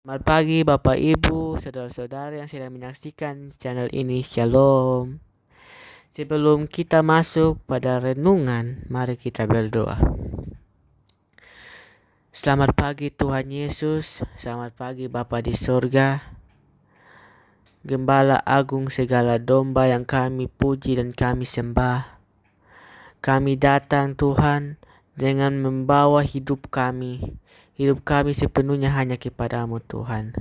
Selamat pagi Bapak Ibu, saudara-saudara yang sedang menyaksikan channel ini. Shalom. Sebelum kita masuk pada renungan, mari kita berdoa. Selamat pagi Tuhan Yesus, selamat pagi Bapa di sorga, Gembala agung segala domba yang kami puji dan kami sembah. Kami datang Tuhan dengan membawa hidup kami sepenuhnya hanya kepadamu Tuhan.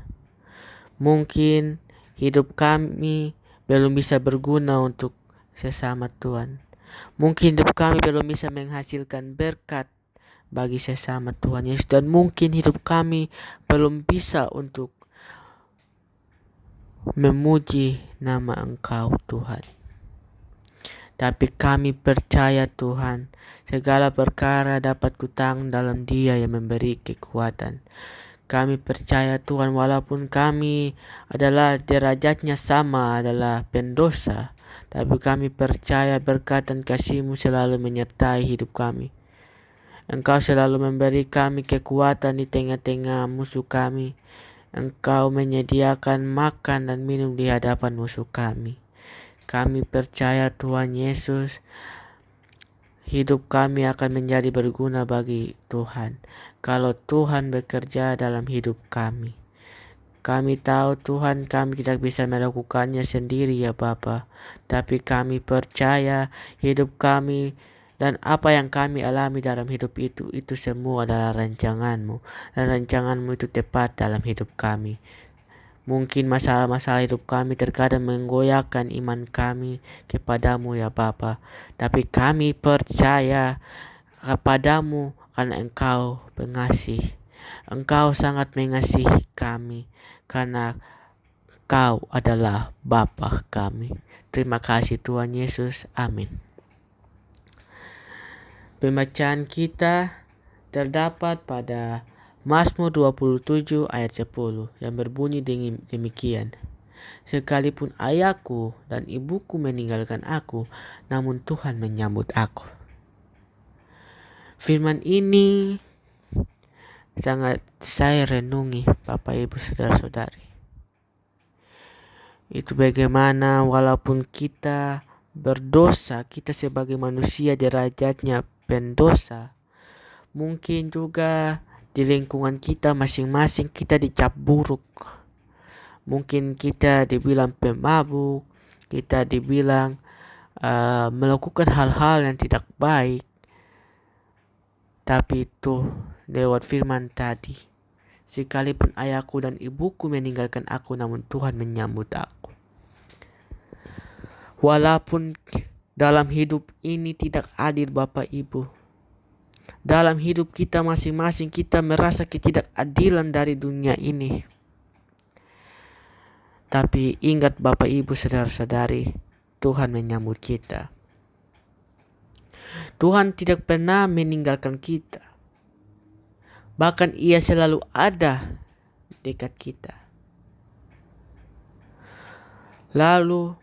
Mungkin hidup kami belum bisa berguna untuk sesama Tuhan. Mungkin hidup kami belum bisa menghasilkan berkat bagi sesama Tuhan Yesus. Dan mungkin hidup kami belum bisa untuk memuji nama Engkau Tuhan. Tapi kami percaya Tuhan, segala perkara dapat kutanggung dalam Dia yang memberi kekuatan. Kami percaya Tuhan, walaupun kami adalah derajatnya sama, adalah pendosa, tapi kami percaya berkat dan kasih-Mu selalu menyertai hidup kami. Engkau selalu memberi kami kekuatan di tengah-tengah musuh kami. Engkau menyediakan makan dan minum di hadapan musuh kami. Kami percaya Tuhan Yesus, hidup kami akan menjadi berguna bagi Tuhan kalau Tuhan bekerja dalam hidup kami. Kami tahu Tuhan, kami tidak bisa melakukannya sendiri ya Bapa, tapi kami percaya hidup kami dan apa yang kami alami dalam hidup itu semua adalah rancangan-Mu, dan rancangan-Mu itu tepat dalam hidup kami. Mungkin masalah-masalah hidup kami terkadang menggoyahkan iman kami kepadamu ya Bapa, tapi kami percaya kepadamu karena Engkau pengasih. Engkau sangat mengasihi kami karena Kau adalah Bapa kami. Terima kasih Tuhan Yesus. Amin. Pembacaan kita terdapat pada Mazmur 27 ayat 10 yang berbunyi demikian. Sekalipun ayahku dan ibuku meninggalkan aku, namun Tuhan menyambut aku. Firman ini sangat saya renungi Bapak Ibu Saudara-saudari. Itu bagaimana walaupun kita berdosa, kita sebagai manusia derajatnya pendosa, mungkin juga di lingkungan kita masing-masing kita dicap buruk. Mungkin kita dibilang pemabuk, kita dibilang melakukan hal-hal yang tidak baik. Tapi itu lewat firman tadi, sekalipun ayahku dan ibuku meninggalkan aku, namun Tuhan menyambut aku. Walaupun dalam hidup ini tidak adil Bapak Ibu, dalam hidup kita masing-masing kita merasa ketidakadilan dari dunia ini. Tapi ingat Bapak Ibu Saudara-saudari, Tuhan menyambut kita. Tuhan tidak pernah meninggalkan kita. Bahkan Ia selalu ada dekat kita. Lalu,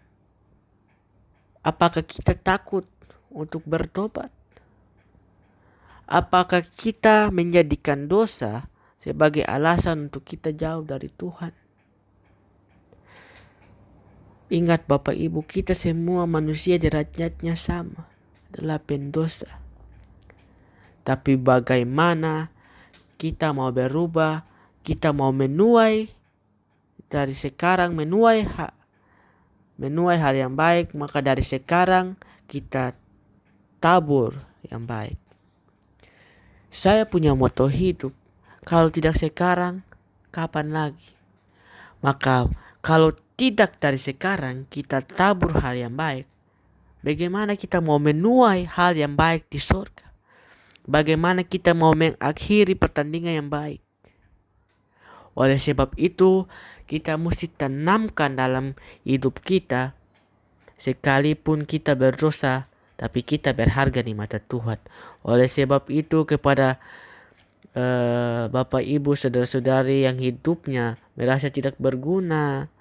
apakah kita takut untuk bertobat? Apakah kita menjadikan dosa sebagai alasan untuk kita jauh dari Tuhan? Ingat Bapak Ibu, kita semua manusia derajatnya sama, adalah pendosa. Tapi bagaimana kita mau berubah, kita mau menuai dari sekarang, menuai hal yang baik, maka dari sekarang kita tabur yang baik. Saya punya moto hidup, kalau tidak sekarang, kapan lagi? Maka kalau tidak dari sekarang kita tabur hal yang baik, bagaimana kita mau menuai hal yang baik di surga? Bagaimana kita mau mengakhiri pertandingan yang baik? Oleh sebab itu, kita mesti tanamkan dalam hidup kita, sekalipun kita berdosa, tapi kita berharga di mata Tuhan. Oleh sebab itu, kepada Bapak Ibu Saudara-saudari yang hidupnya merasa tidak berguna,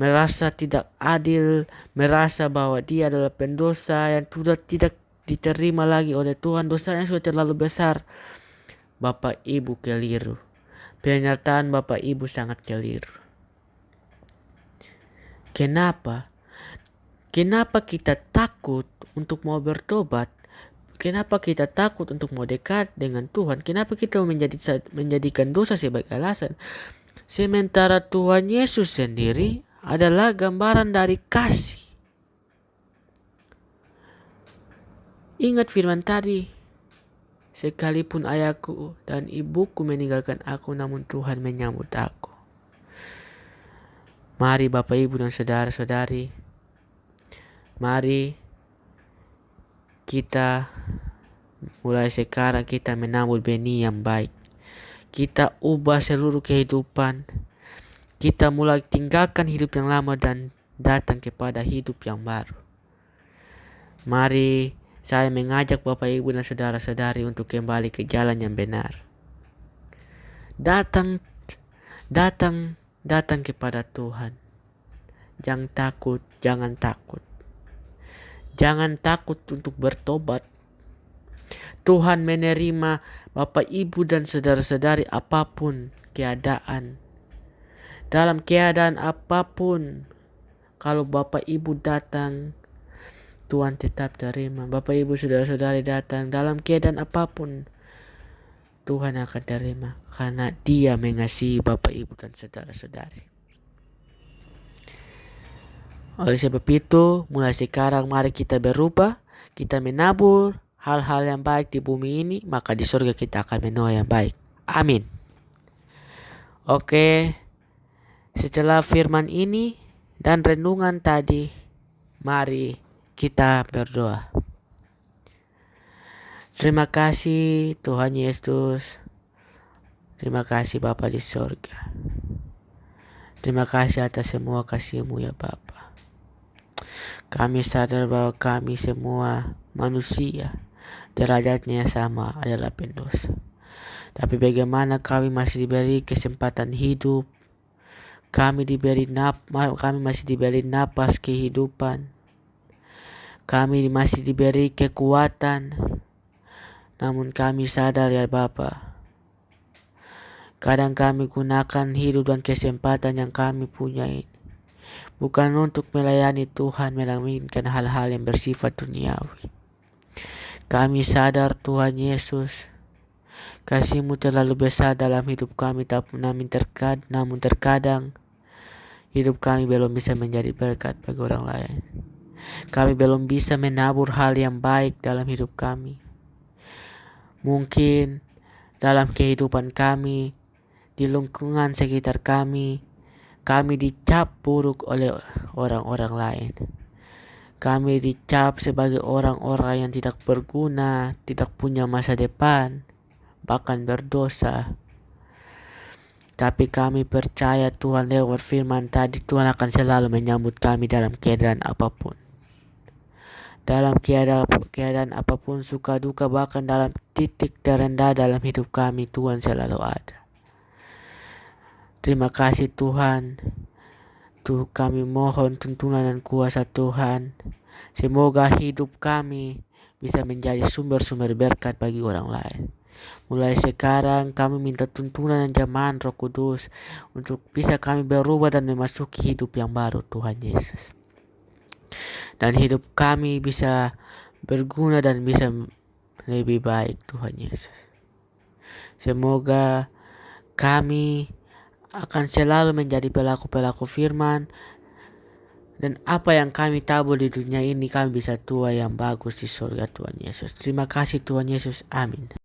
merasa tidak adil, merasa bahwa dia adalah pendosa yang sudah tidak diterima lagi oleh Tuhan, dosanya sudah terlalu besar, Bapak Ibu keliru. Penyertaan Bapak Ibu sangat keliru. Kenapa? Kenapa kita takut untuk mau bertobat? Kenapa kita takut untuk mau dekat dengan Tuhan? Kenapa kita menjadikan dosa sebagai alasan? Sementara Tuhan Yesus sendiri adalah gambaran dari kasih. Ingat firman tadi, sekalipun ayahku dan ibuku meninggalkan aku, namun Tuhan menyambut aku. Mari Bapak Ibu dan saudara-saudari, mari kita mulai sekarang kita menabur benih yang baik. Kita ubah seluruh kehidupan. Kita mulai tinggalkan hidup yang lama dan datang kepada hidup yang baru. Mari saya mengajak Bapak Ibu dan saudara-saudari untuk kembali ke jalan yang benar. Datang kepada Tuhan. Jangan takut, jangan takut. Jangan takut untuk bertobat. Tuhan menerima Bapak Ibu dan saudara-saudari apapun keadaan. Dalam keadaan apapun, kalau Bapak Ibu datang, Tuhan tetap terima. Bapak Ibu saudara-saudari datang dalam keadaan apapun, Tuhan akan terima. Karena Dia mengasihi Bapak Ibu dan saudara-saudari. Oleh sebab itu, mulai sekarang mari kita berubah. Kita menabur hal-hal yang baik di bumi ini, maka di surga kita akan menuai yang baik. Amin. Oke, setelah firman ini dan renungan tadi, mari kita berdoa. Terima kasih Tuhan Yesus. Terima kasih Bapa di surga. Terima kasih atas semua kasih-Mu ya Bapa. Kami sadar bahwa kami semua manusia, derajatnya sama, adalah pendosa. Tapi bagaimana kami masih diberi kesempatan hidup, kami masih diberi napas kehidupan, kami masih diberi kekuatan. Namun kami sadar ya Bapa, kadang kami gunakan hidup dan kesempatan yang kami punya ini bukan untuk melayani Tuhan, melainkan hal-hal yang bersifat duniawi. Kami sadar Tuhan Yesus, kasih-Mu terlalu besar dalam hidup kami, namun terkadang hidup kami belum bisa menjadi berkat bagi orang lain. Kami belum bisa menabur hal yang baik dalam hidup kami. Mungkin dalam kehidupan kami, di lingkungan sekitar kami dicap buruk oleh orang-orang lain. Kami dicap sebagai orang-orang yang tidak berguna, tidak punya masa depan, bahkan berdosa. Tapi kami percaya Tuhan lewat firman tadi, Tuhan akan selalu menyambut kami dalam keadaan apapun. Dalam keadaan apapun, suka duka, bahkan dalam titik terendah dalam hidup kami, Tuhan selalu ada. Terima kasih Tuhan. Kami mohon tuntunan dan kuasa Tuhan. Semoga hidup kami bisa menjadi sumber-sumber berkat bagi orang lain. Mulai sekarang kami minta tuntunan dan jamahan Roh Kudus untuk bisa kami berubah dan memasuki hidup yang baru Tuhan Yesus. Dan hidup kami bisa berguna dan bisa lebih baik Tuhan Yesus. Semoga kami akan selalu menjadi pelaku-pelaku firman, dan apa yang kami tabur di dunia ini kami bisa tuai yang bagus di surga Tuhan Yesus. Terima kasih Tuhan Yesus. Amin.